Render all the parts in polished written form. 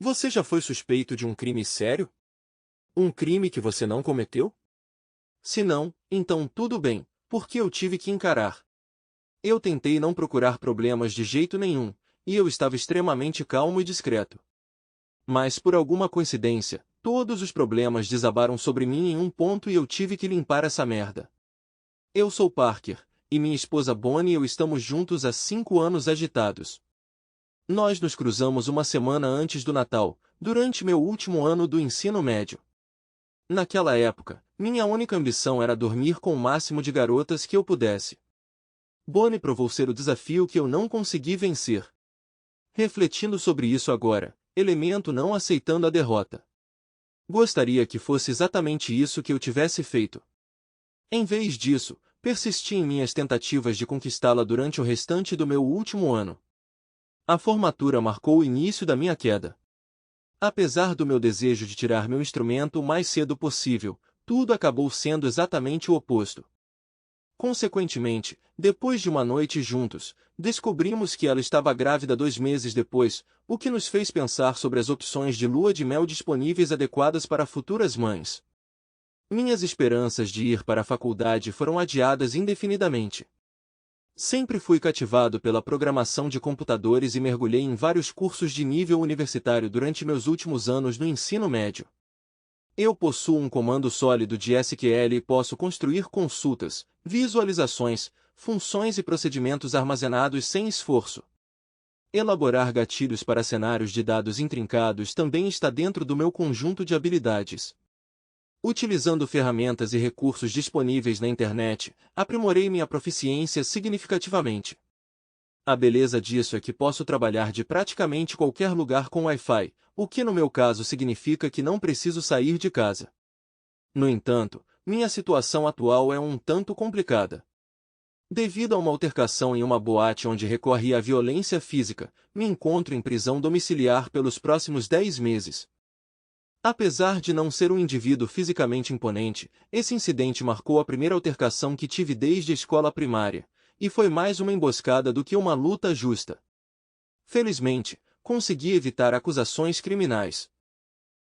Você já foi suspeito de um crime sério? Um crime que você não cometeu? Se não, então tudo bem, porque eu tive que encarar. Eu tentei não procurar problemas de jeito nenhum, e eu estava extremamente calmo e discreto. Mas por alguma coincidência, todos os problemas desabaram sobre mim em um ponto e eu tive que limpar essa merda. Eu sou Parker, e minha esposa Bonnie e eu estamos juntos há 5 anos agitados. Nós nos cruzamos uma semana antes do Natal, durante meu último ano do ensino médio. Naquela época, minha única ambição era dormir com o máximo de garotas que eu pudesse. Bonnie provou ser o desafio que eu não consegui vencer. Refletindo sobre isso agora, elemento não aceitando a derrota. Gostaria que fosse exatamente isso que eu tivesse feito. Em vez disso, persisti em minhas tentativas de conquistá-la durante o restante do meu último ano. A formatura marcou o início da minha queda. Apesar do meu desejo de tirar meu instrumento o mais cedo possível, tudo acabou sendo exatamente o oposto. Consequentemente, depois de uma noite juntos, descobrimos que ela estava grávida 2 meses depois, o que nos fez pensar sobre as opções de lua de mel disponíveis adequadas para futuras mães. Minhas esperanças de ir para a faculdade foram adiadas indefinidamente. Sempre fui cativado pela programação de computadores e mergulhei em vários cursos de nível universitário durante meus últimos anos no ensino médio. Eu possuo um comando sólido de SQL e posso construir consultas, visualizações, funções e procedimentos armazenados sem esforço. Elaborar gatilhos para cenários de dados intrincados também está dentro do meu conjunto de habilidades. Utilizando ferramentas e recursos disponíveis na internet, aprimorei minha proficiência significativamente. A beleza disso é que posso trabalhar de praticamente qualquer lugar com Wi-Fi, o que no meu caso significa que não preciso sair de casa. No entanto, minha situação atual é um tanto complicada. Devido a uma altercação em uma boate onde recorri à violência física, me encontro em prisão domiciliar pelos próximos 10 meses. Apesar de não ser um indivíduo fisicamente imponente, esse incidente marcou a primeira altercação que tive desde a escola primária, e foi mais uma emboscada do que uma luta justa. Felizmente, consegui evitar acusações criminais.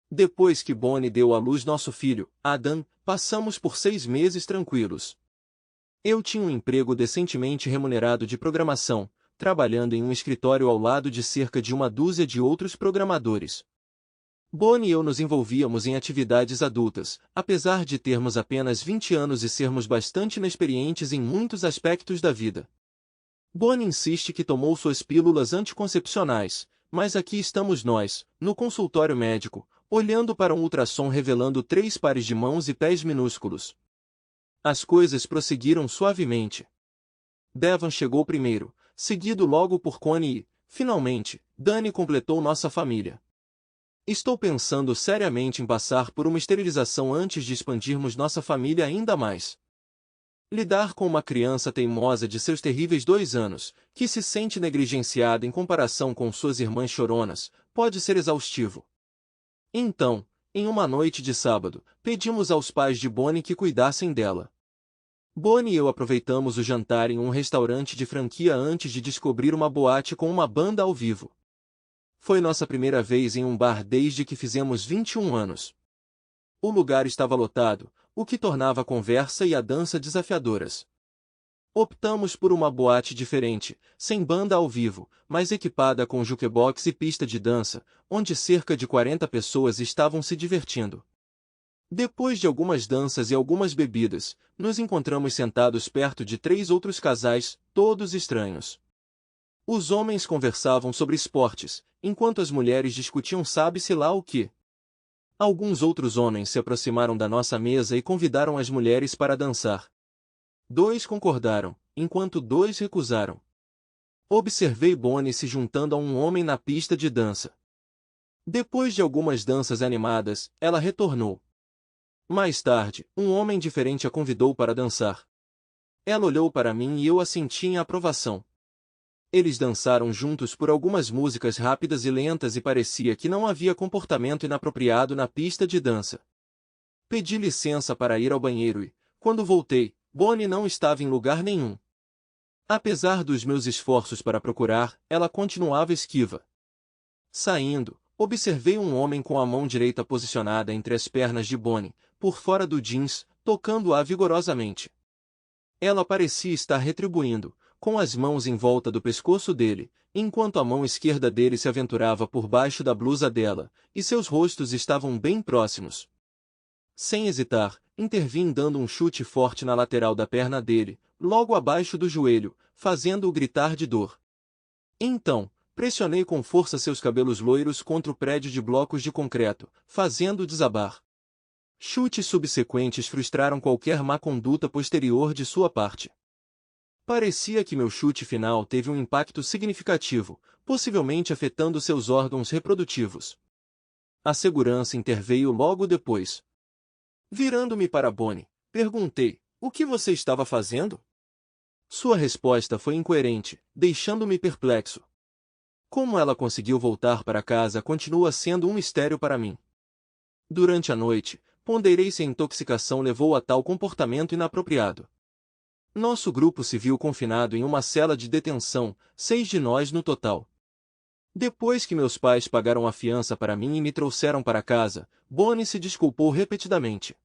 Depois que Bonnie deu à luz nosso filho, Adam, passamos por 6 meses tranquilos. Eu tinha um emprego decentemente remunerado de programação, trabalhando em um escritório ao lado de cerca de uma dúzia de outros programadores. Bonnie e eu nos envolvíamos em atividades adultas, apesar de termos apenas 20 anos e sermos bastante inexperientes em muitos aspectos da vida. Bonnie insiste que tomou suas pílulas anticoncepcionais, mas aqui estamos nós, no consultório médico, olhando para um ultrassom revelando 3 pares de mãos e pés minúsculos. As coisas prosseguiram suavemente. Devon chegou primeiro, seguido logo por Connie e, finalmente, Dani completou nossa família. Estou pensando seriamente em passar por uma esterilização antes de expandirmos nossa família ainda mais. Lidar com uma criança teimosa de seus terríveis 2 anos, que se sente negligenciada em comparação com suas irmãs choronas, pode ser exaustivo. Então, em uma noite de sábado, pedimos aos pais de Bonnie que cuidassem dela. Bonnie e eu aproveitamos o jantar em um restaurante de franquia antes de descobrir uma boate com uma banda ao vivo. Foi nossa primeira vez em um bar desde que fizemos 21 anos. O lugar estava lotado, o que tornava a conversa e a dança desafiadoras. Optamos por uma boate diferente, sem banda ao vivo, mas equipada com jukebox e pista de dança, onde cerca de 40 pessoas estavam se divertindo. Depois de algumas danças e algumas bebidas, nos encontramos sentados perto de 3 outros casais, todos estranhos. Os homens conversavam sobre esportes, enquanto as mulheres discutiam sabe-se lá o que. Alguns outros homens se aproximaram da nossa mesa e convidaram as mulheres para dançar. 2 concordaram, enquanto 2 recusaram. Observei Bonnie se juntando a um homem na pista de dança. Depois de algumas danças animadas, ela retornou. Mais tarde, um homem diferente a convidou para dançar. Ela olhou para mim e eu assenti em aprovação. Eles dançaram juntos por algumas músicas rápidas e lentas e parecia que não havia comportamento inapropriado na pista de dança. Pedi licença para ir ao banheiro e, quando voltei, Bonnie não estava em lugar nenhum. Apesar dos meus esforços para procurar, ela continuava esquiva. Saindo, observei um homem com a mão direita posicionada entre as pernas de Bonnie, por fora do jeans, tocando-a vigorosamente. Ela parecia estar retribuindo, com as mãos em volta do pescoço dele, enquanto a mão esquerda dele se aventurava por baixo da blusa dela, e seus rostos estavam bem próximos. Sem hesitar, intervim dando um chute forte na lateral da perna dele, logo abaixo do joelho, fazendo-o gritar de dor. Então, pressionei com força seus cabelos loiros contra o prédio de blocos de concreto, fazendo-o desabar. Chutes subsequentes frustraram qualquer má conduta posterior de sua parte. Parecia que meu chute final teve um impacto significativo, possivelmente afetando seus órgãos reprodutivos. A segurança interveio logo depois. Virando-me para Bonnie, perguntei: "O que você estava fazendo?" Sua resposta foi incoerente, deixando-me perplexo. Como ela conseguiu voltar para casa continua sendo um mistério para mim. Durante a noite, ponderei se a intoxicação levou a tal comportamento inapropriado. Nosso grupo se viu confinado em uma cela de detenção, 6 de nós no total. Depois que meus pais pagaram a fiança para mim e me trouxeram para casa, Bonnie se desculpou repetidamente.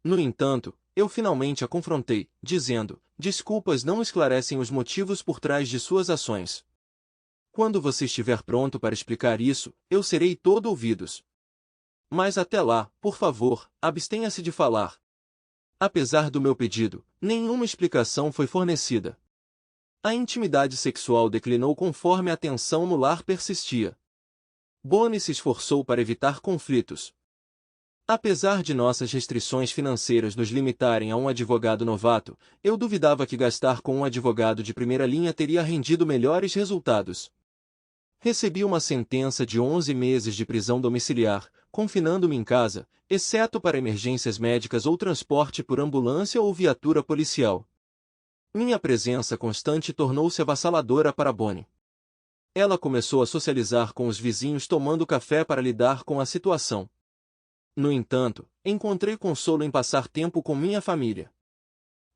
No entanto, eu finalmente a confrontei, dizendo: "Desculpas não esclarecem os motivos por trás de suas ações. Quando você estiver pronto para explicar isso, eu serei todo ouvidos. Mas até lá, por favor, abstenha-se de falar." Apesar do meu pedido, nenhuma explicação foi fornecida. A intimidade sexual declinou conforme a tensão no lar persistia. Bonnie se esforçou para evitar conflitos. Apesar de nossas restrições financeiras nos limitarem a um advogado novato, eu duvidava que gastar com um advogado de primeira linha teria rendido melhores resultados. Recebi uma sentença de 11 meses de prisão domiciliar, confinando-me em casa, exceto para emergências médicas ou transporte por ambulância ou viatura policial. Minha presença constante tornou-se avassaladora para Bonnie. Ela começou a socializar com os vizinhos tomando café para lidar com a situação. No entanto, encontrei consolo em passar tempo com minha família.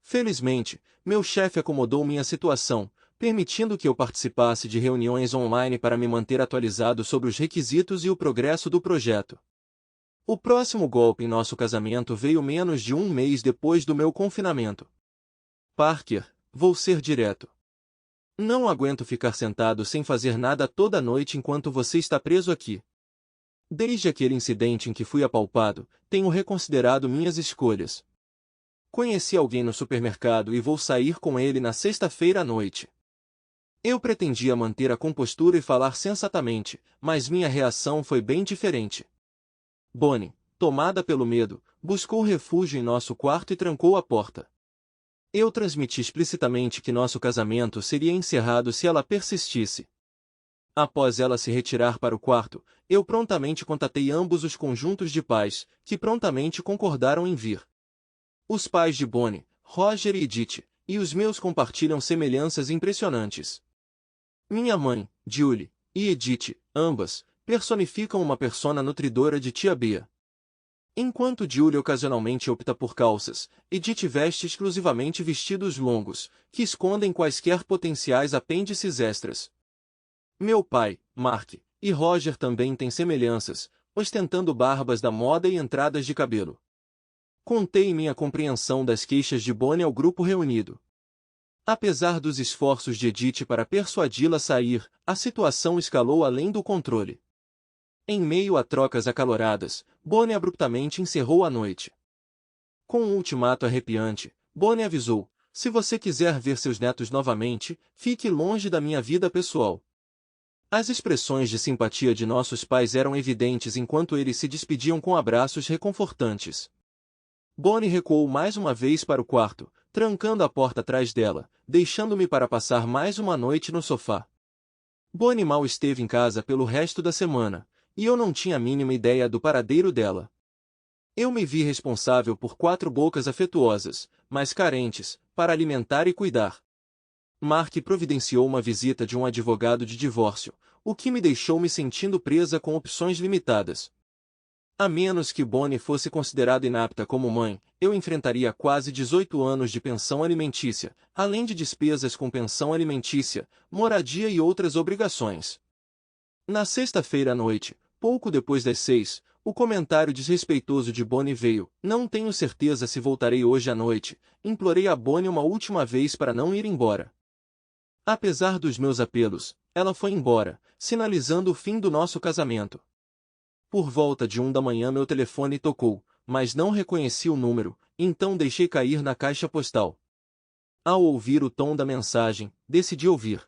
Felizmente, meu chefe acomodou minha situação, permitindo que eu participasse de reuniões online para me manter atualizado sobre os requisitos e o progresso do projeto. O próximo golpe em nosso casamento veio menos de um mês depois do meu confinamento. "Parker, vou ser direto. Não aguento ficar sentado sem fazer nada toda noite enquanto você está preso aqui. Desde aquele incidente em que fui apalpado, tenho reconsiderado minhas escolhas. Conheci alguém no supermercado e vou sair com ele na sexta-feira à noite." Eu pretendia manter a compostura e falar sensatamente, mas minha reação foi bem diferente. Bonnie, tomada pelo medo, buscou refúgio em nosso quarto e trancou a porta. Eu transmiti explicitamente que nosso casamento seria encerrado se ela persistisse. Após ela se retirar para o quarto, eu prontamente contatei ambos os conjuntos de pais, que prontamente concordaram em vir. Os pais de Bonnie, Roger e Edith, e os meus compartilham semelhanças impressionantes. Minha mãe, Julie, e Edith, ambas, personificam uma persona nutridora de tia Bea. Enquanto Julie ocasionalmente opta por calças, Edith veste exclusivamente vestidos longos, que escondem quaisquer potenciais apêndices extras. Meu pai, Mark, e Roger também têm semelhanças, ostentando barbas da moda e entradas de cabelo. Contei minha compreensão das queixas de Bonnie ao grupo reunido. Apesar dos esforços de Edith para persuadi-la a sair, a situação escalou além do controle. Em meio a trocas acaloradas, Bonnie abruptamente encerrou a noite. Com um ultimato arrepiante, Bonnie avisou: "Se você quiser ver seus netos novamente, fique longe da minha vida pessoal." As expressões de simpatia de nossos pais eram evidentes enquanto eles se despediam com abraços reconfortantes. Bonnie recuou mais uma vez para o quarto, trancando a porta atrás dela, deixando-me para passar mais uma noite no sofá. Bonnie mal esteve em casa pelo resto da semana, e eu não tinha a mínima ideia do paradeiro dela. Eu me vi responsável por 4 bocas afetuosas, mas carentes, para alimentar e cuidar. Mark providenciou uma visita de um advogado de divórcio, o que me deixou me sentindo presa com opções limitadas. A menos que Bonnie fosse considerada inapta como mãe, eu enfrentaria quase 18 anos de pensão alimentícia, além de despesas com pensão alimentícia, moradia e outras obrigações. Na sexta-feira à noite, Pouco depois das 6, o comentário desrespeitoso de Bonnie veio. Não tenho certeza se voltarei hoje à noite. Implorei a Bonnie uma última vez para não ir embora. Apesar dos meus apelos, ela foi embora, sinalizando o fim do nosso casamento. Por volta de 1 da manhã meu telefone tocou, mas não reconheci o número, então deixei cair na caixa postal. Ao ouvir o tom da mensagem, decidi ouvir.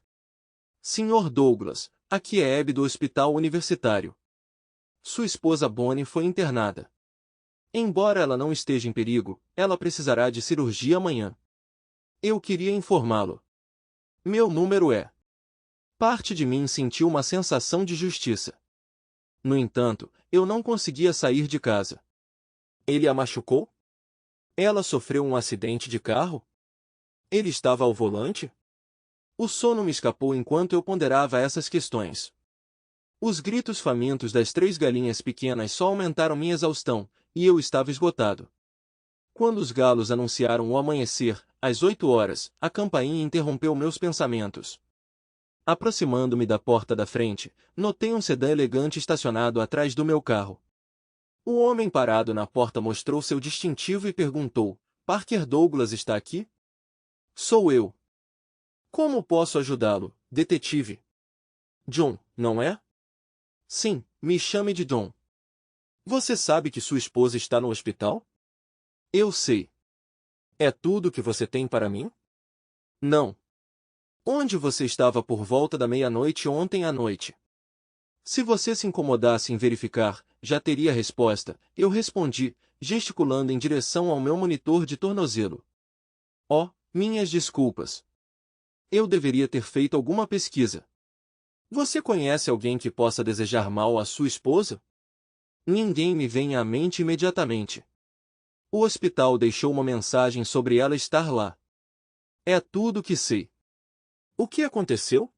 Senhor Douglas, aqui é Abby do Hospital Universitário. Sua esposa Bonnie foi internada. Embora ela não esteja em perigo, ela precisará de cirurgia amanhã. Eu queria informá-lo. Meu número é. Parte de mim sentiu uma sensação de justiça. No entanto, eu não conseguia sair de casa. Ele a machucou? Ela sofreu um acidente de carro? Ele estava ao volante? O sono me escapou enquanto eu ponderava essas questões. Os gritos famintos das 3 galinhas pequenas só aumentaram minha exaustão, e eu estava esgotado. Quando os galos anunciaram o amanhecer, às 8 horas, a campainha interrompeu meus pensamentos. Aproximando-me da porta da frente, notei um sedã elegante estacionado atrás do meu carro. O homem parado na porta mostrou seu distintivo e perguntou: Parker Douglas está aqui? Sou eu. Como posso ajudá-lo, detetive? John, não é? Sim, me chame de John. Você sabe que sua esposa está no hospital? Eu sei. É tudo que você tem para mim? Não. Onde você estava por volta da meia-noite ontem à noite? Se você se incomodasse em verificar, já teria a resposta, eu respondi, gesticulando em direção ao meu monitor de tornozelo. Oh, minhas desculpas. Eu deveria ter feito alguma pesquisa. Você conhece alguém que possa desejar mal à sua esposa? Ninguém me vem à mente imediatamente. O hospital deixou uma mensagem sobre ela estar lá. É tudo o que sei. O que aconteceu?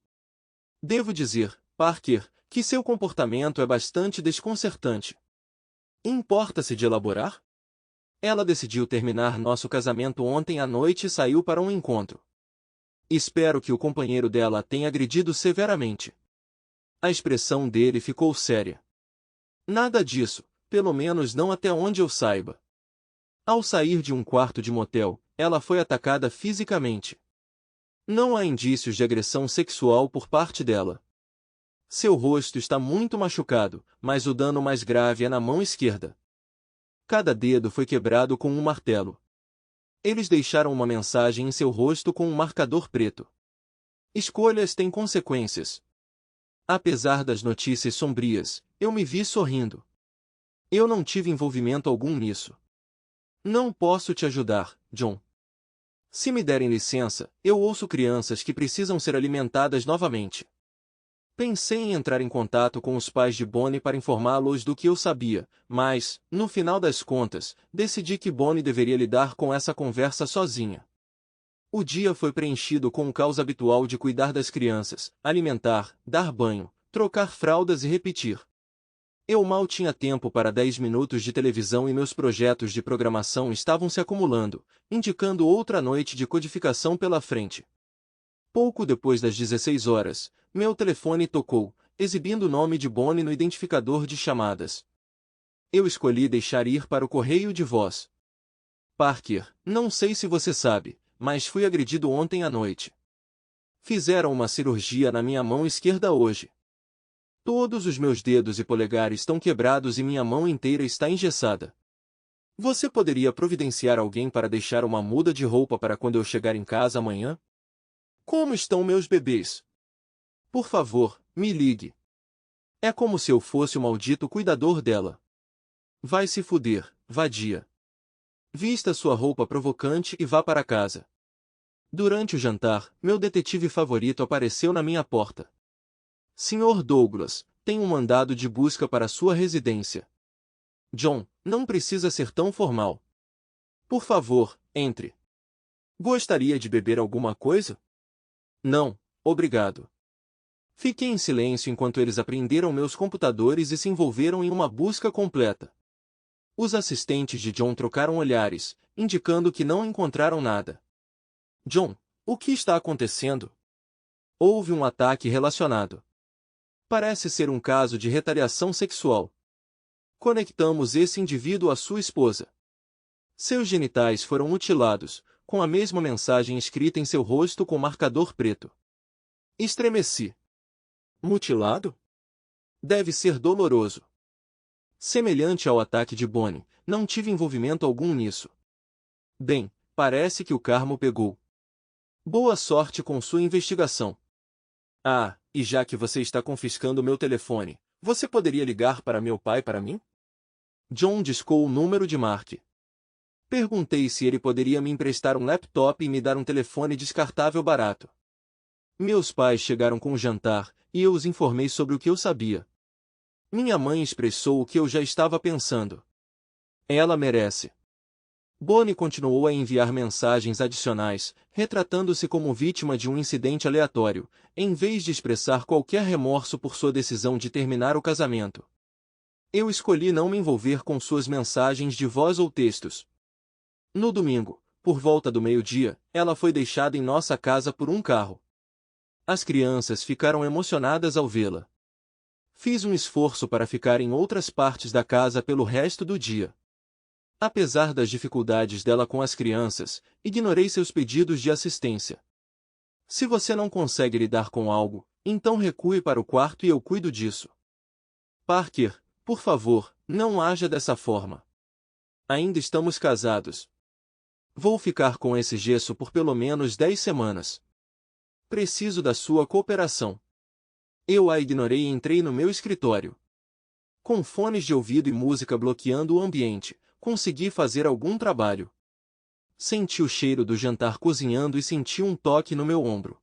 Devo dizer, Parker, que seu comportamento é bastante desconcertante. Importa-se de elaborar? Ela decidiu terminar nosso casamento ontem à noite e saiu para um encontro. Espero que o companheiro dela a tenha agredido severamente. A expressão dele ficou séria. Nada disso, pelo menos não até onde eu saiba. Ao sair de um quarto de motel, ela foi atacada fisicamente. Não há indícios de agressão sexual por parte dela. Seu rosto está muito machucado, mas o dano mais grave é na mão esquerda. Cada dedo foi quebrado com um martelo. Eles deixaram uma mensagem em seu rosto com um marcador preto. Escolhas têm consequências. Apesar das notícias sombrias, eu me vi sorrindo. Eu não tive envolvimento algum nisso. Não posso te ajudar, John. Se me derem licença, eu ouço crianças que precisam ser alimentadas novamente. Pensei em entrar em contato com os pais de Bonnie para informá-los do que eu sabia, mas, no final das contas, decidi que Bonnie deveria lidar com essa conversa sozinha. O dia foi preenchido com o caos habitual de cuidar das crianças, alimentar, dar banho, trocar fraldas e repetir. Eu mal tinha tempo para 10 minutos de televisão e meus projetos de programação estavam se acumulando, indicando outra noite de codificação pela frente. Pouco depois das 16 horas, meu telefone tocou, exibindo o nome de Bonnie no identificador de chamadas. Eu escolhi deixar ir para o correio de voz. Parker, não sei se você sabe, mas fui agredido ontem à noite. Fizeram uma cirurgia na minha mão esquerda hoje. Todos os meus dedos e polegares estão quebrados e minha mão inteira está engessada. Você poderia providenciar alguém para deixar uma muda de roupa para quando eu chegar em casa amanhã? Como estão meus bebês? Por favor, me ligue. É como se eu fosse o maldito cuidador dela. Vai se fuder, vadia. Vista sua roupa provocante e vá para casa. Durante o jantar, meu detetive favorito apareceu na minha porta. Senhor Douglas, tenho um mandado de busca para sua residência. John, não precisa ser tão formal. Por favor, entre. Gostaria de beber alguma coisa? Não, obrigado. Fiquei em silêncio enquanto eles apreenderam meus computadores e se envolveram em uma busca completa. Os assistentes de John trocaram olhares, indicando que não encontraram nada. John, o que está acontecendo? Houve um ataque relacionado. Parece ser um caso de retaliação sexual. Conectamos esse indivíduo à sua esposa. Seus genitais foram mutilados, com a mesma mensagem escrita em seu rosto com marcador preto. Estremeci. Mutilado? Deve ser doloroso. Semelhante ao ataque de Bonnie, não tive envolvimento algum nisso. Bem, parece que o karma o pegou. Boa sorte com sua investigação. Ah, e já que você está confiscando meu telefone, você poderia ligar para meu pai para mim? John discou o número de Mark. Perguntei se ele poderia me emprestar um laptop e me dar um telefone descartável barato. Meus pais chegaram com o jantar, e eu os informei sobre o que eu sabia. Minha mãe expressou o que eu já estava pensando. Ela merece. Bonnie continuou a enviar mensagens adicionais, retratando-se como vítima de um incidente aleatório, em vez de expressar qualquer remorso por sua decisão de terminar o casamento. Eu escolhi não me envolver com suas mensagens de voz ou textos. No domingo, por volta do meio-dia, ela foi deixada em nossa casa por um carro. As crianças ficaram emocionadas ao vê-la. Fiz um esforço para ficar em outras partes da casa pelo resto do dia. Apesar das dificuldades dela com as crianças, ignorei seus pedidos de assistência. Se você não consegue lidar com algo, então recue para o quarto e eu cuido disso. Parker, por favor, não haja dessa forma. Ainda estamos casados. Vou ficar com esse gesso por pelo menos 10 semanas. Preciso da sua cooperação. Eu a ignorei e entrei no meu escritório. Com fones de ouvido e música bloqueando o ambiente, consegui fazer algum trabalho. Senti o cheiro do jantar cozinhando e senti um toque no meu ombro.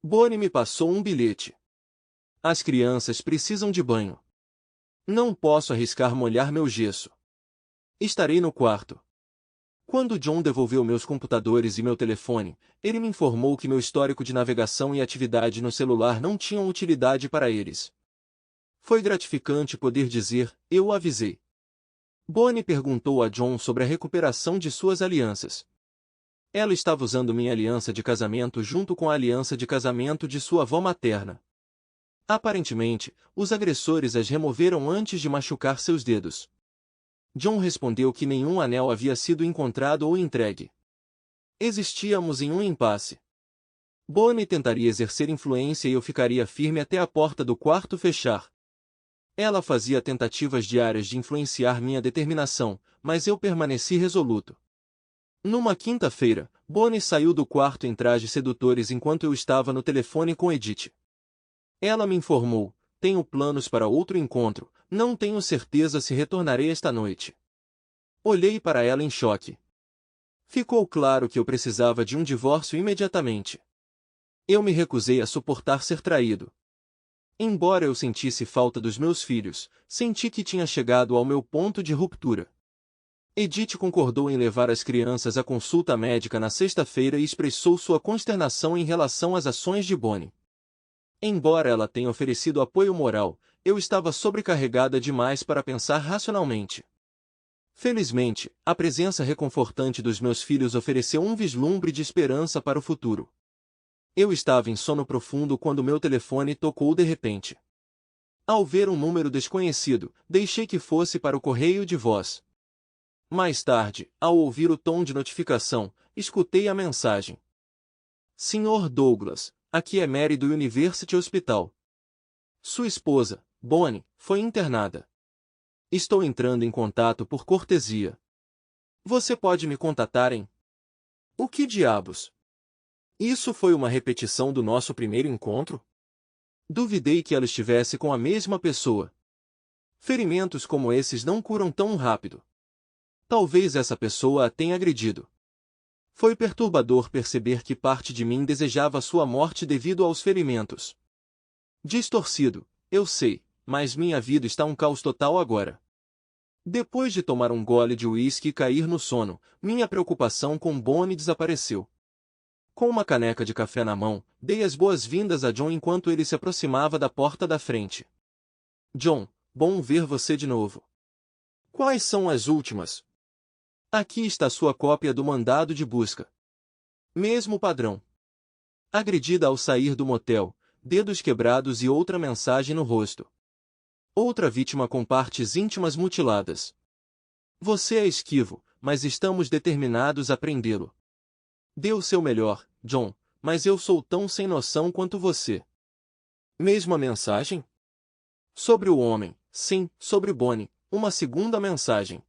Bonnie me passou um bilhete. As crianças precisam de banho. Não posso arriscar molhar meu gesso. Estarei no quarto. Quando John devolveu meus computadores e meu telefone, ele me informou que meu histórico de navegação e atividade no celular não tinham utilidade para eles. Foi gratificante poder dizer, eu o avisei. Bonnie perguntou a John sobre a recuperação de suas alianças. Ela estava usando minha aliança de casamento junto com a aliança de casamento de sua avó materna. Aparentemente, os agressores as removeram antes de machucar seus dedos. John respondeu que nenhum anel havia sido encontrado ou entregue. Existíamos em um impasse. Bonnie tentaria exercer influência e eu ficaria firme até a porta do quarto fechar. Ela fazia tentativas diárias de influenciar minha determinação, mas eu permaneci resoluto. Numa quinta-feira, Bonnie saiu do quarto em trajes sedutores enquanto eu estava no telefone com Edith. Ela me informou, tenho planos para outro encontro, não tenho certeza se retornarei esta noite. Olhei para ela em choque. Ficou claro que eu precisava de um divórcio imediatamente. Eu me recusei a suportar ser traído. Embora eu sentisse falta dos meus filhos, senti que tinha chegado ao meu ponto de ruptura. Edith concordou em levar as crianças à consulta médica na sexta-feira e expressou sua consternação em relação às ações de Bonnie. Embora ela tenha oferecido apoio moral, eu estava sobrecarregada demais para pensar racionalmente. Felizmente, a presença reconfortante dos meus filhos ofereceu um vislumbre de esperança para o futuro. Eu estava em sono profundo quando meu telefone tocou de repente. Ao ver um número desconhecido, deixei que fosse para o correio de voz. Mais tarde, ao ouvir o tom de notificação, escutei a mensagem. Sr. Douglas, aqui é Mary do University Hospital. Sua esposa, Bonnie, foi internada. Estou entrando em contato por cortesia. Você pode me contatar em... O que diabos? Isso foi uma repetição do nosso primeiro encontro? Duvidei que ela estivesse com a mesma pessoa. Ferimentos como esses não curam tão rápido. Talvez essa pessoa a tenha agredido. Foi perturbador perceber que parte de mim desejava sua morte devido aos ferimentos. Distorcido, eu sei, mas minha vida está um caos total agora. Depois de tomar um gole de uísque e cair no sono, minha preocupação com Bonnie desapareceu. Com uma caneca de café na mão, dei as boas-vindas a John enquanto ele se aproximava da porta da frente. John, bom ver você de novo. Quais são as últimas? Aqui está sua cópia do mandado de busca. Mesmo padrão. Agredida ao sair do motel, dedos quebrados e outra mensagem no rosto. Outra vítima com partes íntimas mutiladas. Você é esquivo, mas estamos determinados a prendê-lo. Dê o seu melhor, John, mas eu sou tão sem noção quanto você. Mesma mensagem? Sobre o homem, sim, sobre Bonnie, uma segunda mensagem.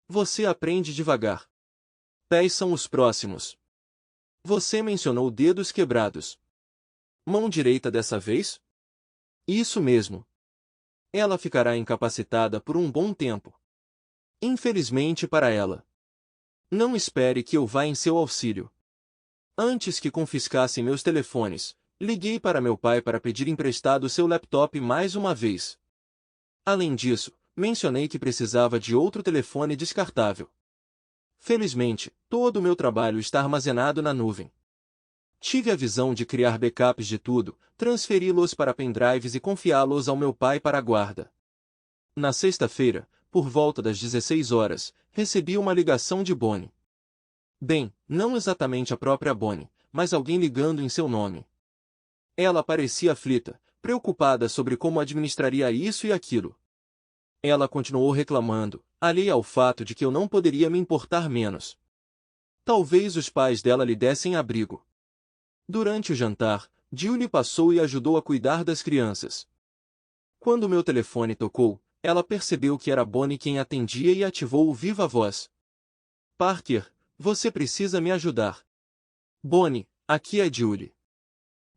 Você aprende devagar. Pés são os próximos. Você mencionou dedos quebrados. Mão direita dessa vez? Isso mesmo. Ela ficará incapacitada por um bom tempo. Infelizmente para ela. Não espere que eu vá em seu auxílio. Antes que confiscassem meus telefones, liguei para meu pai para pedir emprestado seu laptop mais uma vez. Além disso, mencionei que precisava de outro telefone descartável. Felizmente, todo o meu trabalho está armazenado na nuvem. Tive a visão de criar backups de tudo, transferi-los para pendrives e confiá-los ao meu pai para a guarda. Na sexta-feira, por volta das 16 horas, recebi uma ligação de Bonnie. Bem, não exatamente a própria Bonnie, mas alguém ligando em seu nome. Ela parecia aflita, preocupada sobre como administraria isso e aquilo. Ela continuou reclamando, alheia ao fato de que eu não poderia me importar menos. Talvez os pais dela lhe dessem abrigo. Durante o jantar, Julie passou e ajudou a cuidar das crianças. Quando meu telefone tocou, ela percebeu que era Bonnie quem atendia e ativou o viva-voz. Parker, você precisa me ajudar. Bonnie, aqui é Julie.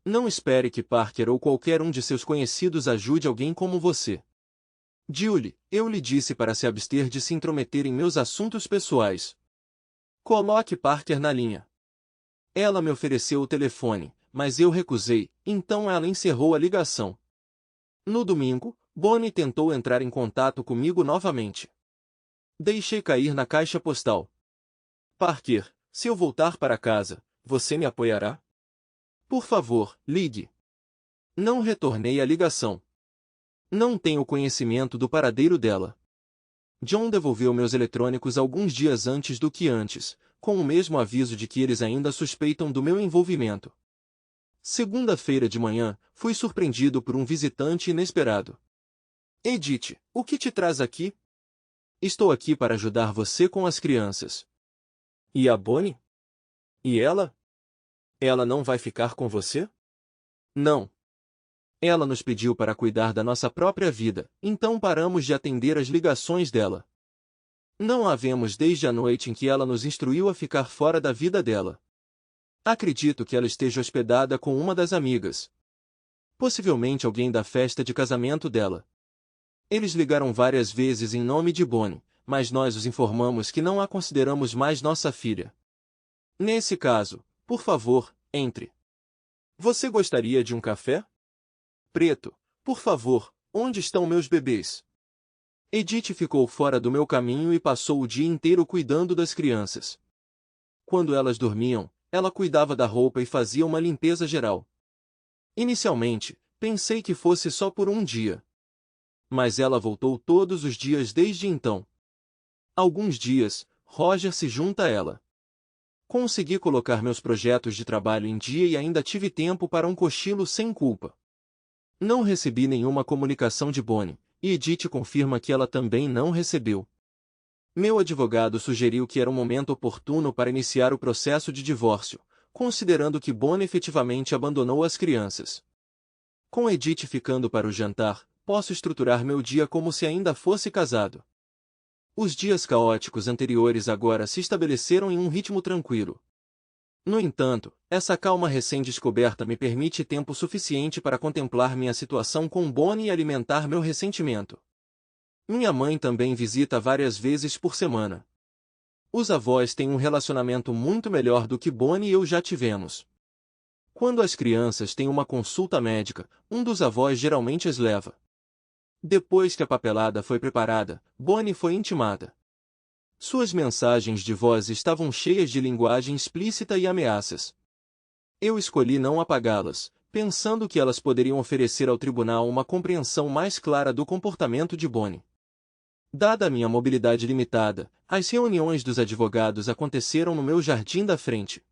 Não espere que Parker ou qualquer um de seus conhecidos ajude alguém como você. Julie, eu lhe disse para se abster de se intrometer em meus assuntos pessoais. Coloque Parker na linha. Ela me ofereceu o telefone, mas eu recusei, então ela encerrou a ligação. No domingo, Bonnie tentou entrar em contato comigo novamente. Deixei cair na caixa postal. Parker, se eu voltar para casa, você me apoiará? Por favor, ligue. Não retornei a ligação. Não tenho conhecimento do paradeiro dela. John devolveu meus eletrônicos alguns dias antes do que antes, com o mesmo aviso de que eles ainda suspeitam do meu envolvimento. Segunda-feira de manhã, fui surpreendido por um visitante inesperado. Edith, o que te traz aqui? Estou aqui para ajudar você com as crianças. E a Bonnie? E ela? Ela não vai ficar com você? Não. Ela nos pediu para cuidar da nossa própria vida, então paramos de atender as ligações dela. Não a vemos desde a noite em que ela nos instruiu a ficar fora da vida dela. Acredito que ela esteja hospedada com uma das amigas. Possivelmente alguém da festa de casamento dela. Eles ligaram várias vezes em nome de Bonnie, mas nós os informamos que não a consideramos mais nossa filha. Nesse caso, por favor, entre. Você gostaria de um café? Preto, por favor, onde estão meus bebês? Edith ficou fora do meu caminho e passou o dia inteiro cuidando das crianças. Quando elas dormiam, ela cuidava da roupa e fazia uma limpeza geral. Inicialmente, pensei que fosse só por um dia. Mas ela voltou todos os dias desde então. Alguns dias, Roger se junta a ela. Consegui colocar meus projetos de trabalho em dia e ainda tive tempo para um cochilo sem culpa. Não recebi nenhuma comunicação de Bonnie, e Edith confirma que ela também não recebeu. Meu advogado sugeriu que era um momento oportuno para iniciar o processo de divórcio, considerando que Bonnie efetivamente abandonou as crianças. Com Edith ficando para o jantar, posso estruturar meu dia como se ainda fosse casado. Os dias caóticos anteriores agora se estabeleceram em um ritmo tranquilo. No entanto, essa calma recém-descoberta me permite tempo suficiente para contemplar minha situação com Bonnie e alimentar meu ressentimento. Minha mãe também visita várias vezes por semana. Os avós têm um relacionamento muito melhor do que Bonnie e eu já tivemos. Quando as crianças têm uma consulta médica, um dos avós geralmente as leva. Depois que a papelada foi preparada, Bonnie foi intimada. Suas mensagens de voz estavam cheias de linguagem explícita e ameaças. Eu escolhi não apagá-las, pensando que elas poderiam oferecer ao tribunal uma compreensão mais clara do comportamento de Bonnie. Dada a minha mobilidade limitada, as reuniões dos advogados aconteceram no meu jardim da frente.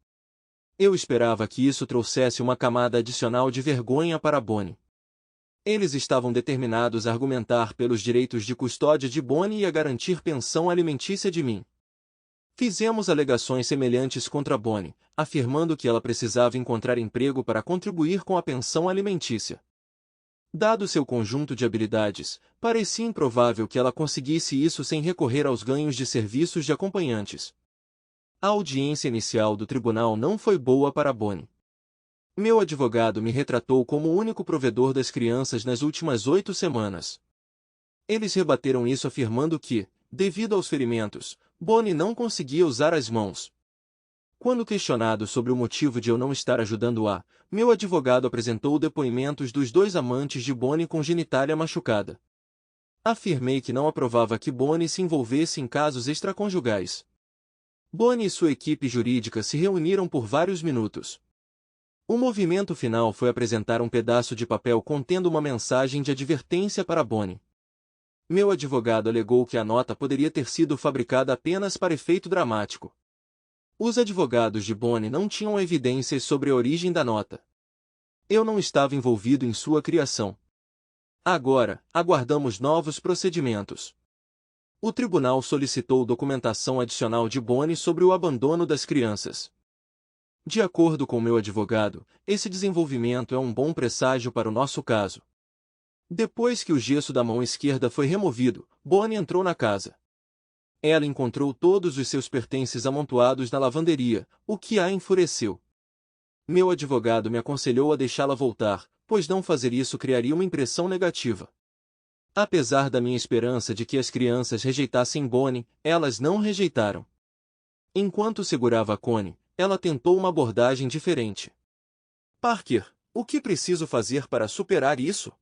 Eu esperava que isso trouxesse uma camada adicional de vergonha para Bonnie. Eles estavam determinados a argumentar pelos direitos de custódia de Bonnie e a garantir pensão alimentícia de mim. Fizemos alegações semelhantes contra Bonnie, afirmando que ela precisava encontrar emprego para contribuir com a pensão alimentícia. Dado seu conjunto de habilidades, parecia improvável que ela conseguisse isso sem recorrer aos ganhos de serviços de acompanhantes. A audiência inicial do tribunal não foi boa para Bonnie. Meu advogado me retratou como o único provedor das crianças nas últimas 8 semanas. Eles rebateram isso afirmando que, devido aos ferimentos, Bonnie não conseguia usar as mãos. Quando questionado sobre o motivo de eu não estar ajudando-a, meu advogado apresentou depoimentos dos 2 amantes de Bonnie com genitália machucada. Afirmei que não aprovava que Bonnie se envolvesse em casos extraconjugais. Bonnie e sua equipe jurídica se reuniram por vários minutos. O movimento final foi apresentar um pedaço de papel contendo uma mensagem de advertência para Bonnie. Meu advogado alegou que a nota poderia ter sido fabricada apenas para efeito dramático. Os advogados de Bonnie não tinham evidências sobre a origem da nota. Eu não estava envolvido em sua criação. Agora, aguardamos novos procedimentos. O tribunal solicitou documentação adicional de Bonnie sobre o abandono das crianças. De acordo com meu advogado, esse desenvolvimento é um bom presságio para o nosso caso. Depois que o gesso da mão esquerda foi removido, Bonnie entrou na casa. Ela encontrou todos os seus pertences amontoados na lavanderia, o que a enfureceu. Meu advogado me aconselhou a deixá-la voltar, pois não fazer isso criaria uma impressão negativa. Apesar da minha esperança de que as crianças rejeitassem Bonnie, elas não rejeitaram. Enquanto segurava a Connie, ela tentou uma abordagem diferente. Parker, o que preciso fazer para superar isso?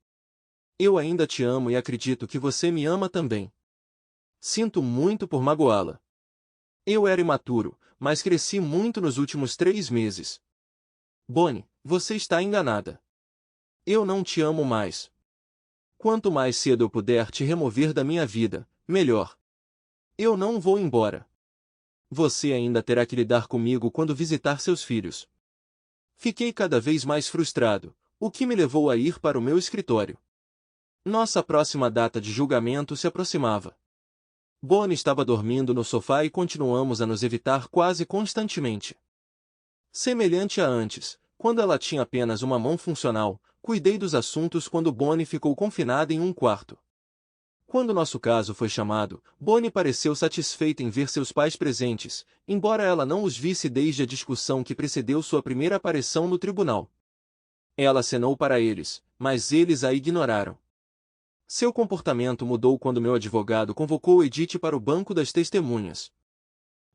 Eu ainda te amo e acredito que você me ama também. Sinto muito por magoá-la. Eu era imaturo, mas cresci muito nos últimos 3 meses. Bonnie, você está enganada. Eu não te amo mais. Quanto mais cedo eu puder te remover da minha vida, melhor. Eu não vou embora. Você ainda terá que lidar comigo quando visitar seus filhos. Fiquei cada vez mais frustrado, o que me levou a ir para o meu escritório. Nossa próxima data de julgamento se aproximava. Bonnie estava dormindo no sofá e continuamos a nos evitar quase constantemente. Semelhante a antes, quando ela tinha apenas uma mão funcional, cuidei dos assuntos quando Bonnie ficou confinada em um quarto. Quando nosso caso foi chamado, Bonnie pareceu satisfeita em ver seus pais presentes, embora ela não os visse desde a discussão que precedeu sua primeira aparição no tribunal. Ela acenou para eles, mas eles a ignoraram. Seu comportamento mudou quando meu advogado convocou Edith para o banco das testemunhas.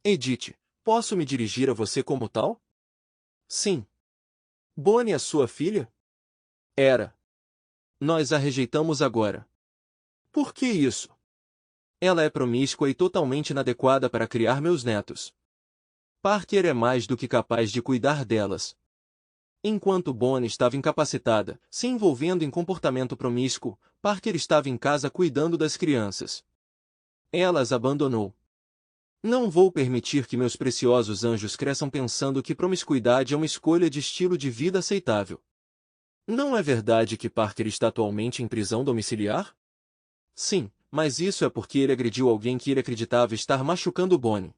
Edith, posso me dirigir a você como tal? Sim. Bonnie é sua filha? Era. Nós a rejeitamos agora. Por que isso? Ela é promíscua e totalmente inadequada para criar meus netos. Parker é mais do que capaz de cuidar delas. Enquanto Bonnie estava incapacitada, se envolvendo em comportamento promíscuo, Parker estava em casa cuidando das crianças. Ela as abandonou. Não vou permitir que meus preciosos anjos cresçam pensando que promiscuidade é uma escolha de estilo de vida aceitável. Não é verdade que Parker está atualmente em prisão domiciliar? Sim, mas isso é porque ele agrediu alguém que ele acreditava estar machucando Bonnie.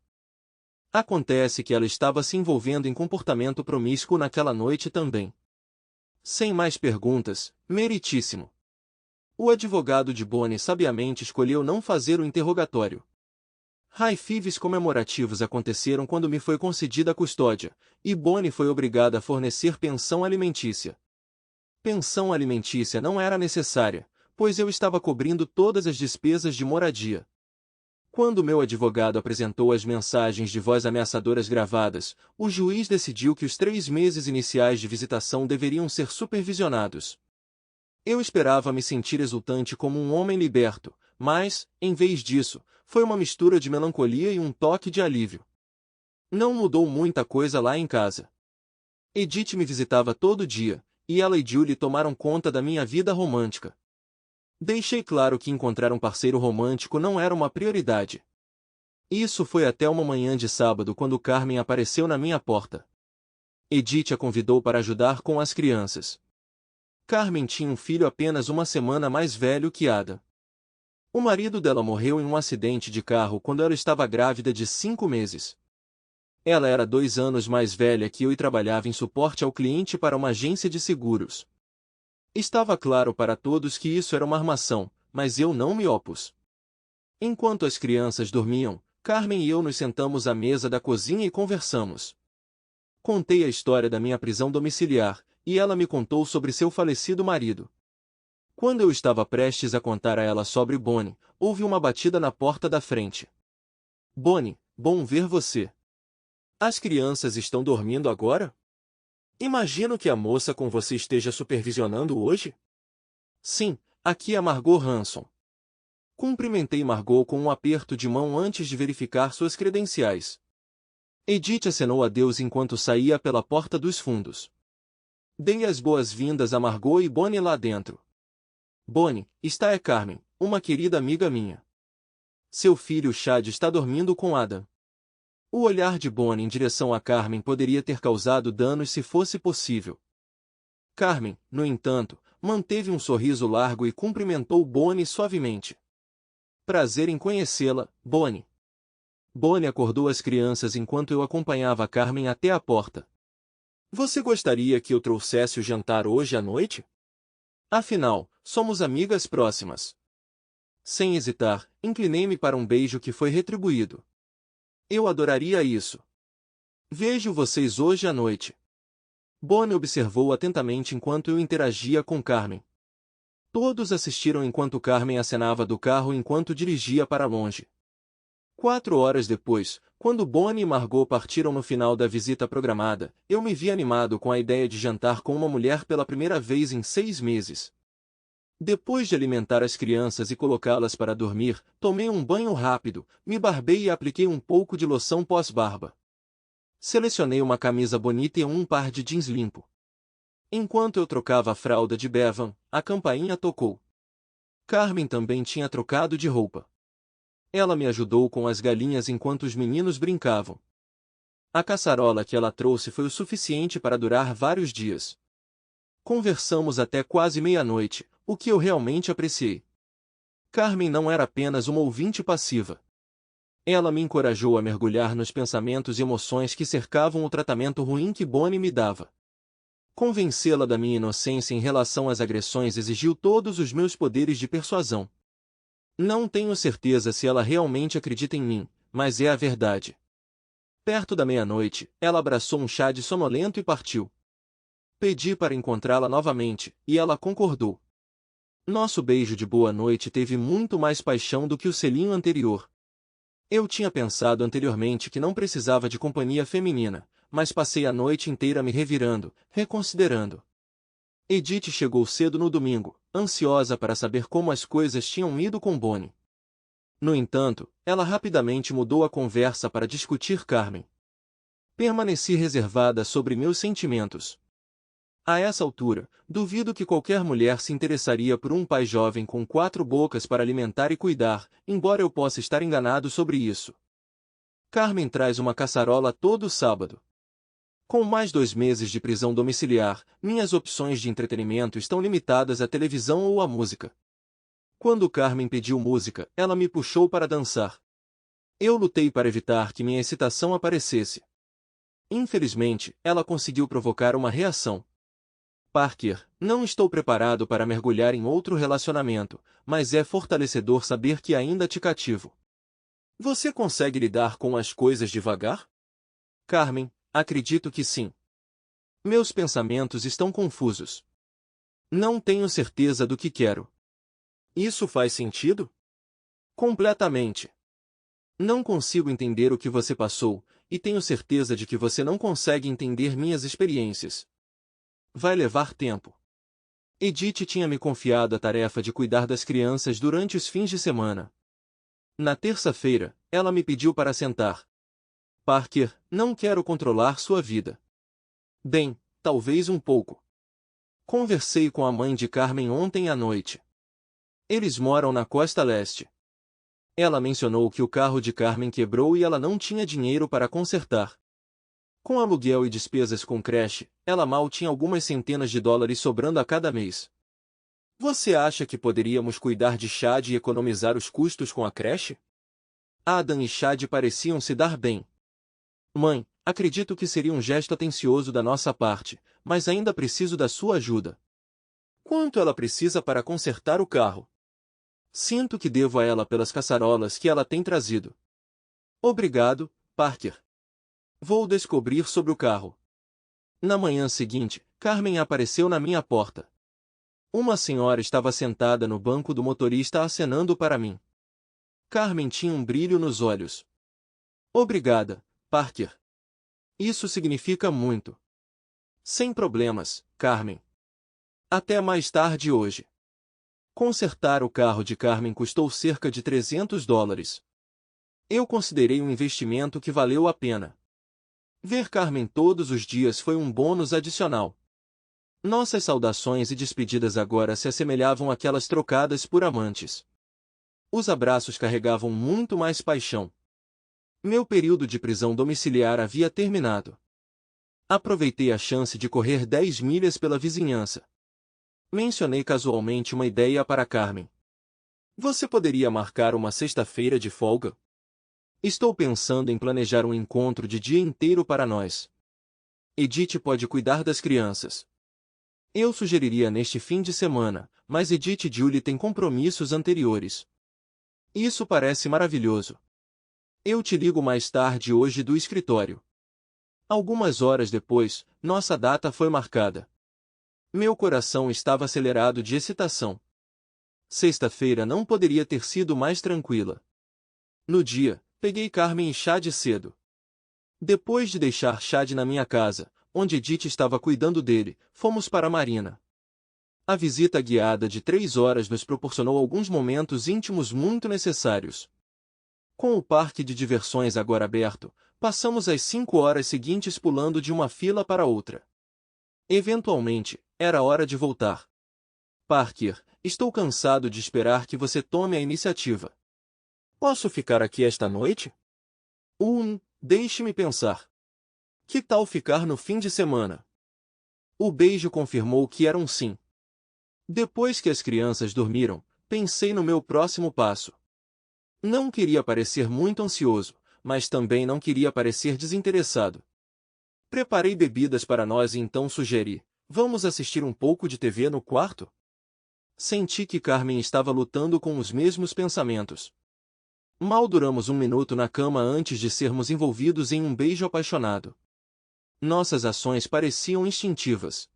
Acontece que ela estava se envolvendo em comportamento promíscuo naquela noite também. Sem mais perguntas, meritíssimo. O advogado de Bonnie sabiamente escolheu não fazer o interrogatório. High-fives comemorativos aconteceram quando me foi concedida a custódia, e Bonnie foi obrigada a fornecer pensão alimentícia. Pensão alimentícia não era necessária, pois eu estava cobrindo todas as despesas de moradia. Quando meu advogado apresentou as mensagens de voz ameaçadoras gravadas, o juiz decidiu que os 3 meses iniciais de visitação deveriam ser supervisionados. Eu esperava me sentir exultante como um homem liberto, mas, em vez disso, foi uma mistura de melancolia e um toque de alívio. Não mudou muita coisa lá em casa. Edith me visitava todo dia, e ela e Julie tomaram conta da minha vida romântica. Deixei claro que encontrar um parceiro romântico não era uma prioridade. Isso foi até uma manhã de sábado quando Carmen apareceu na minha porta. Edith a convidou para ajudar com as crianças. Carmen tinha um filho apenas uma semana mais velho que Ada. O marido dela morreu em um acidente de carro quando ela estava grávida de 5 meses. Ela era 2 anos mais velha que eu e trabalhava em suporte ao cliente para uma agência de seguros. Estava claro para todos que isso era uma armação, mas eu não me opus. Enquanto as crianças dormiam, Carmen e eu nos sentamos à mesa da cozinha e conversamos. Contei a história da minha prisão domiciliar, e ela me contou sobre seu falecido marido. Quando eu estava prestes a contar a ela sobre Bonnie, houve uma batida na porta da frente. Bonnie, bom ver você. As crianças estão dormindo agora? Imagino que a moça com você esteja supervisionando hoje? Sim, aqui é Margot Hanson. Cumprimentei Margot com um aperto de mão antes de verificar suas credenciais. Edith acenou adeus enquanto saía pela porta dos fundos. Dei as boas-vindas a Margot e Bonnie lá dentro. Bonnie, esta é Carmen, uma querida amiga minha. Seu filho Chad está dormindo com Adam. O olhar de Bonnie em direção a Carmen poderia ter causado danos se fosse possível. Carmen, no entanto, manteve um sorriso largo e cumprimentou Bonnie suavemente. Prazer em conhecê-la, Bonnie. Bonnie acordou as crianças enquanto eu acompanhava Carmen até a porta. Você gostaria que eu trouxesse o jantar hoje à noite? Afinal, somos amigas próximas. Sem hesitar, inclinei-me para um beijo que foi retribuído. Eu adoraria isso. Vejo vocês hoje à noite. Bonnie observou atentamente enquanto eu interagia com Carmen. Todos assistiram enquanto Carmen acenava do carro enquanto dirigia para longe. 4 horas depois, quando Bonnie e Margot partiram no final da visita programada, eu me vi animado com a ideia de jantar com uma mulher pela primeira vez em 6 meses. Depois de alimentar as crianças e colocá-las para dormir, tomei um banho rápido, me barbei e apliquei um pouco de loção pós-barba. Selecionei uma camisa bonita e um par de jeans limpo. Enquanto eu trocava a fralda de Bevan, a campainha tocou. Carmen também tinha trocado de roupa. Ela me ajudou com as galinhas enquanto os meninos brincavam. A caçarola que ela trouxe foi o suficiente para durar vários dias. Conversamos até quase meia-noite, o que eu realmente apreciei. Carmen não era apenas uma ouvinte passiva. Ela me encorajou a mergulhar nos pensamentos e emoções que cercavam o tratamento ruim que Bonnie me dava. Convencê-la da minha inocência em relação às agressões exigiu todos os meus poderes de persuasão. Não tenho certeza se ela realmente acredita em mim, mas é a verdade. Perto da meia-noite, ela abraçou um Chad sonolento e partiu. Pedi para encontrá-la novamente, e ela concordou. Nosso beijo de boa noite teve muito mais paixão do que o selinho anterior. Eu tinha pensado anteriormente que não precisava de companhia feminina, mas passei a noite inteira me revirando, reconsiderando. Edith chegou cedo no domingo, ansiosa para saber como as coisas tinham ido com Bonnie. No entanto, ela rapidamente mudou a conversa para discutir Carmen. Permaneci reservada sobre meus sentimentos. A essa altura, duvido que qualquer mulher se interessaria por um pai jovem com 4 bocas para alimentar e cuidar, embora eu possa estar enganado sobre isso. Carmen traz uma caçarola todo sábado. Com mais 2 meses de prisão domiciliar, minhas opções de entretenimento estão limitadas à televisão ou à música. Quando Carmen pediu música, ela me puxou para dançar. Eu lutei para evitar que minha excitação aparecesse. Infelizmente, ela conseguiu provocar uma reação. Parker, não estou preparado para mergulhar em outro relacionamento, mas é fortalecedor saber que ainda te cativo. Você consegue lidar com as coisas devagar? Carmen, acredito que sim. Meus pensamentos estão confusos. Não tenho certeza do que quero. Isso faz sentido? Completamente. Não consigo entender o que você passou, e tenho certeza de que você não consegue entender minhas experiências. Vai levar tempo. Edith tinha me confiado a tarefa de cuidar das crianças durante os fins de semana. Na terça-feira, ela me pediu para sentar. Parker, não quero controlar sua vida. Bem, talvez um pouco. Conversei com a mãe de Carmen ontem à noite. Eles moram na costa leste. Ela mencionou que o carro de Carmen quebrou e ela não tinha dinheiro para consertar. Com aluguel e despesas com creche, ela mal tinha algumas centenas de dólares sobrando a cada mês. Você acha que poderíamos cuidar de Chad e economizar os custos com a creche? Adam e Chad pareciam se dar bem. Mãe, acredito que seria um gesto atencioso da nossa parte, mas ainda preciso da sua ajuda. Quanto ela precisa para consertar o carro? Sinto que devo a ela pelas caçarolas que ela tem trazido. Obrigado, Parker. Vou descobrir sobre o carro. Na manhã seguinte, Carmen apareceu na minha porta. Uma senhora estava sentada no banco do motorista acenando para mim. Carmen tinha um brilho nos olhos. Obrigada, Parker. Isso significa muito. Sem problemas, Carmen. Até mais tarde hoje. Consertar o carro de Carmen custou cerca de $300. Eu considerei um investimento que valeu a pena. Ver Carmen todos os dias foi um bônus adicional. Nossas saudações e despedidas agora se assemelhavam àquelas trocadas por amantes. Os abraços carregavam muito mais paixão. Meu período de prisão domiciliar havia terminado. Aproveitei a chance de correr 10 milhas pela vizinhança. Mencionei casualmente uma ideia para Carmen. Você poderia marcar uma sexta-feira de folga? Estou pensando em planejar um encontro de dia inteiro para nós. Edith pode cuidar das crianças. Eu sugeriria neste fim de semana, mas Edith e Julie têm compromissos anteriores. Isso parece maravilhoso. Eu te ligo mais tarde hoje do escritório. Algumas horas depois, nossa data foi marcada. Meu coração estava acelerado de excitação. Sexta-feira não poderia ter sido mais tranquila. No dia, peguei Carmen e Chad cedo. Depois de deixar Chad na minha casa, onde Edith estava cuidando dele, fomos para a marina. A visita guiada de 3 horas nos proporcionou alguns momentos íntimos muito necessários. Com o parque de diversões agora aberto, passamos as 5 horas seguintes pulando de uma fila para outra. Eventualmente, era hora de voltar. Parker, estou cansado de esperar que você tome a iniciativa. Posso ficar aqui esta noite? Deixe-me pensar. Que tal ficar no fim de semana? O beijo confirmou que era um sim. Depois que as crianças dormiram, pensei no meu próximo passo. Não queria parecer muito ansioso, mas também não queria parecer desinteressado. Preparei bebidas para nós e então sugeri: vamos assistir um pouco de TV no quarto? Senti que Carmen estava lutando com os mesmos pensamentos. Mal duramos 1 minuto na cama antes de sermos envolvidos em um beijo apaixonado. Nossas ações pareciam instintivas.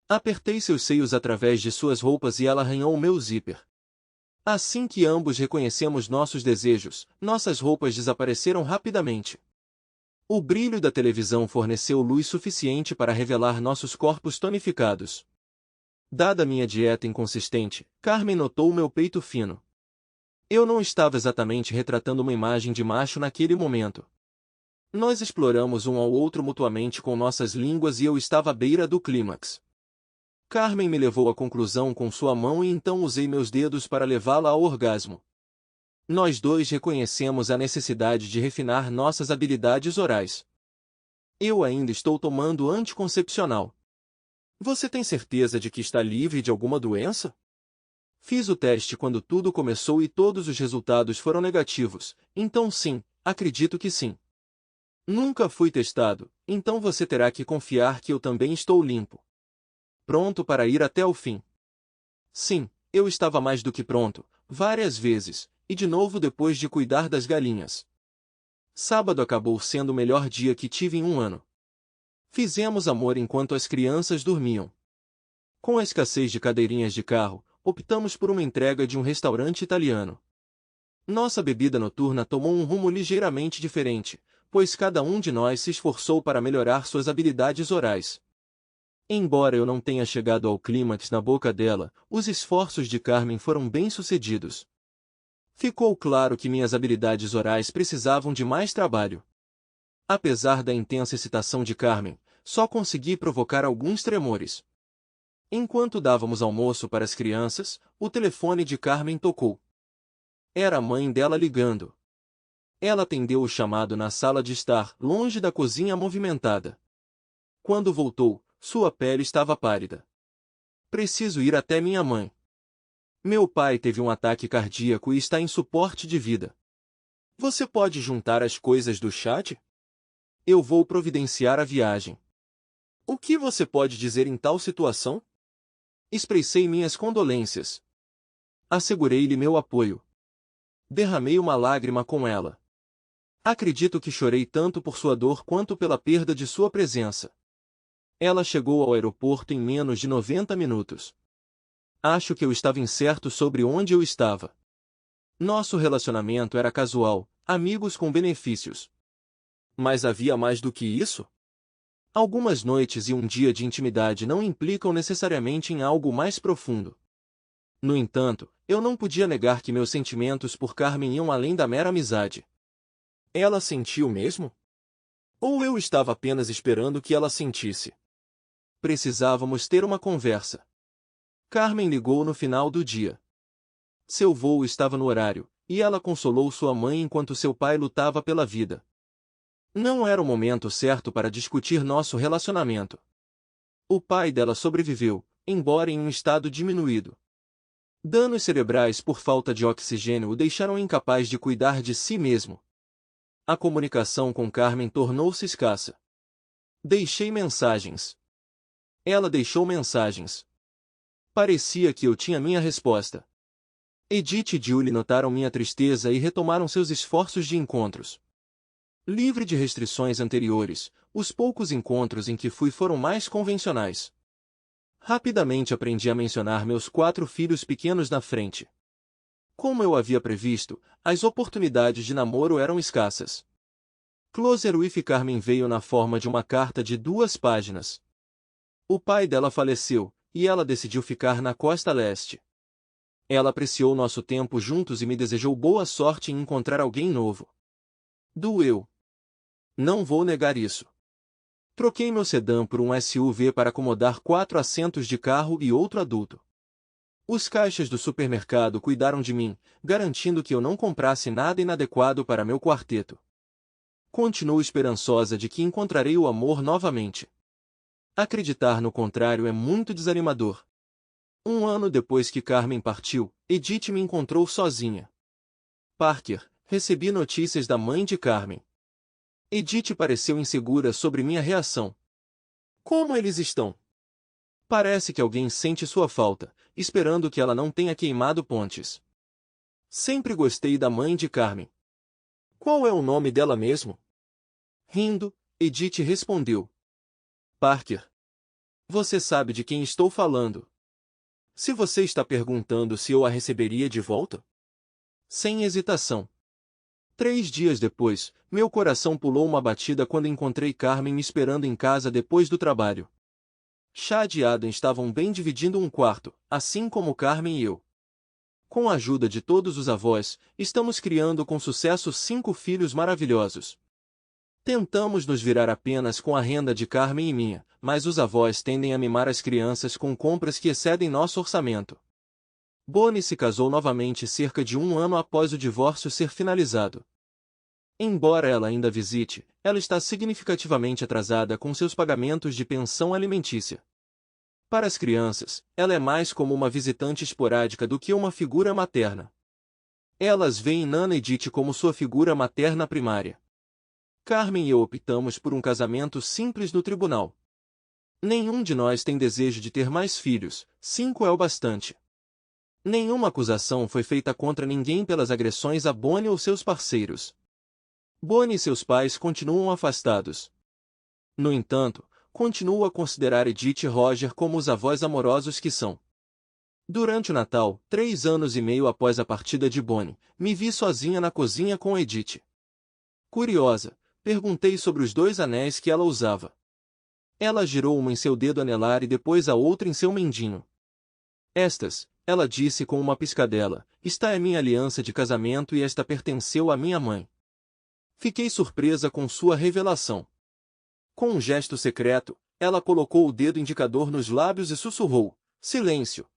Apertei seus seios através de suas roupas e ela arranhou o meu zíper. Assim que ambos reconhecemos nossos desejos, nossas roupas desapareceram rapidamente. O brilho da televisão forneceu luz suficiente para revelar nossos corpos tonificados. Dada minha dieta inconsistente, Carmen notou meu peito fino. Eu não estava exatamente retratando uma imagem de macho naquele momento. Nós exploramos um ao outro mutuamente com nossas línguas e eu estava à beira do clímax. Carmen me levou à conclusão com sua mão e então usei meus dedos para levá-la ao orgasmo. Nós dois reconhecemos a necessidade de refinar nossas habilidades orais. Eu ainda estou tomando anticoncepcional. Você tem certeza de que está livre de alguma doença? Fiz o teste quando tudo começou e todos os resultados foram negativos, então sim, acredito que sim. Nunca fui testado, então você terá que confiar que eu também estou limpo. Pronto para ir até o fim. Sim, eu estava mais do que pronto, várias vezes, e de novo depois de cuidar das galinhas. Sábado acabou sendo o melhor dia que tive em um ano. Fizemos amor enquanto as crianças dormiam. Com a escassez de cadeirinhas de carro, optamos por uma entrega de um restaurante italiano. Nossa bebida noturna tomou um rumo ligeiramente diferente, pois cada um de nós se esforçou para melhorar suas habilidades orais. Embora eu não tenha chegado ao clímax na boca dela, os esforços de Carmen foram bem-sucedidos. Ficou claro que minhas habilidades orais precisavam de mais trabalho. Apesar da intensa excitação de Carmen, só consegui provocar alguns tremores. Enquanto dávamos almoço para as crianças, o telefone de Carmen tocou. Era a mãe dela ligando. Ela atendeu o chamado na sala de estar, longe da cozinha movimentada. Quando voltou, sua pele estava pálida. Preciso ir até minha mãe. Meu pai teve um ataque cardíaco e está em suporte de vida. Você pode juntar as coisas do chat? Eu vou providenciar a viagem. O que você pode dizer em tal situação? Expressei minhas condolências. Assegurei-lhe meu apoio. Derramei uma lágrima com ela. Acredito que chorei tanto por sua dor quanto pela perda de sua presença. Ela chegou ao aeroporto em menos de 90 minutos. Acho que eu estava incerto sobre onde eu estava. Nosso relacionamento era casual, amigos com benefícios. Mas havia mais do que isso? Algumas noites e um dia de intimidade não implicam necessariamente em algo mais profundo. No entanto, eu não podia negar que meus sentimentos por Carmen iam além da mera amizade. Ela sentiu mesmo? Ou eu estava apenas esperando que ela sentisse? Precisávamos ter uma conversa. Carmen ligou no final do dia. Seu voo estava no horário, e ela consolou sua mãe enquanto seu pai lutava pela vida. Não era o momento certo para discutir nosso relacionamento. O pai dela sobreviveu, embora em um estado diminuído. Danos cerebrais por falta de oxigênio o deixaram incapaz de cuidar de si mesmo. A comunicação com Carmen tornou-se escassa. Deixei mensagens. Ela deixou mensagens. Parecia que eu tinha minha resposta. Edith e Julie notaram minha tristeza e retomaram seus esforços de encontros. Livre de restrições anteriores, os poucos encontros em que fui foram mais convencionais. Rapidamente aprendi a mencionar meus 4 filhos pequenos na frente. Como eu havia previsto, as oportunidades de namoro eram escassas. Closer with Carmen veio na forma de uma carta de 2 páginas. O pai dela faleceu, e ela decidiu ficar na costa leste. Ela apreciou nosso tempo juntos e me desejou boa sorte em encontrar alguém novo. Doeu. Não vou negar isso. Troquei meu sedã por um SUV para acomodar 4 assentos de carro e outro adulto. Os caixas do supermercado cuidaram de mim, garantindo que eu não comprasse nada inadequado para meu quarteto. Continuo esperançosa de que encontrarei o amor novamente. Acreditar no contrário é muito desanimador. 1 ano depois que Carmen partiu, Edith me encontrou sozinha. Parker, recebi notícias da mãe de Carmen. Edith pareceu insegura sobre minha reação. Como eles estão? Parece que alguém sente sua falta, esperando que ela não tenha queimado pontes. Sempre gostei da mãe de Carmen. Qual é o nome dela mesmo? Rindo, Edith respondeu. Parker. Você sabe de quem estou falando. Se você está perguntando se eu a receberia de volta? Sem hesitação. 3 dias depois, meu coração pulou uma batida quando encontrei Carmen me esperando em casa depois do trabalho. Chad e Adam estavam bem dividindo um quarto, assim como Carmen e eu. Com a ajuda de todos os avós, estamos criando com sucesso 5 filhos maravilhosos. Tentamos nos virar apenas com a renda de Carmen e minha, mas os avós tendem a mimar as crianças com compras que excedem nosso orçamento. Bonnie se casou novamente cerca de 1 ano após o divórcio ser finalizado. Embora ela ainda visite, ela está significativamente atrasada com seus pagamentos de pensão alimentícia. Para as crianças, ela é mais como uma visitante esporádica do que uma figura materna. Elas veem Nana Edith como sua figura materna primária. Carmen e eu optamos por um casamento simples no tribunal. Nenhum de nós tem desejo de ter mais filhos, 5 é o bastante. Nenhuma acusação foi feita contra ninguém pelas agressões a Bonnie ou seus parceiros. Bonnie e seus pais continuam afastados. No entanto, continuo a considerar Edith e Roger como os avós amorosos que são. Durante o Natal, 3 anos e meio após a partida de Bonnie, me vi sozinha na cozinha com Edith. Curiosa, perguntei sobre os 2 anéis que ela usava. Ela girou uma em seu dedo anelar e depois a outra em seu mindinho. Estas, ela disse com uma piscadela, esta é minha aliança de casamento e esta pertenceu à minha mãe. Fiquei surpresa com sua revelação. Com um gesto secreto, ela colocou o dedo indicador nos lábios e sussurrou, silêncio.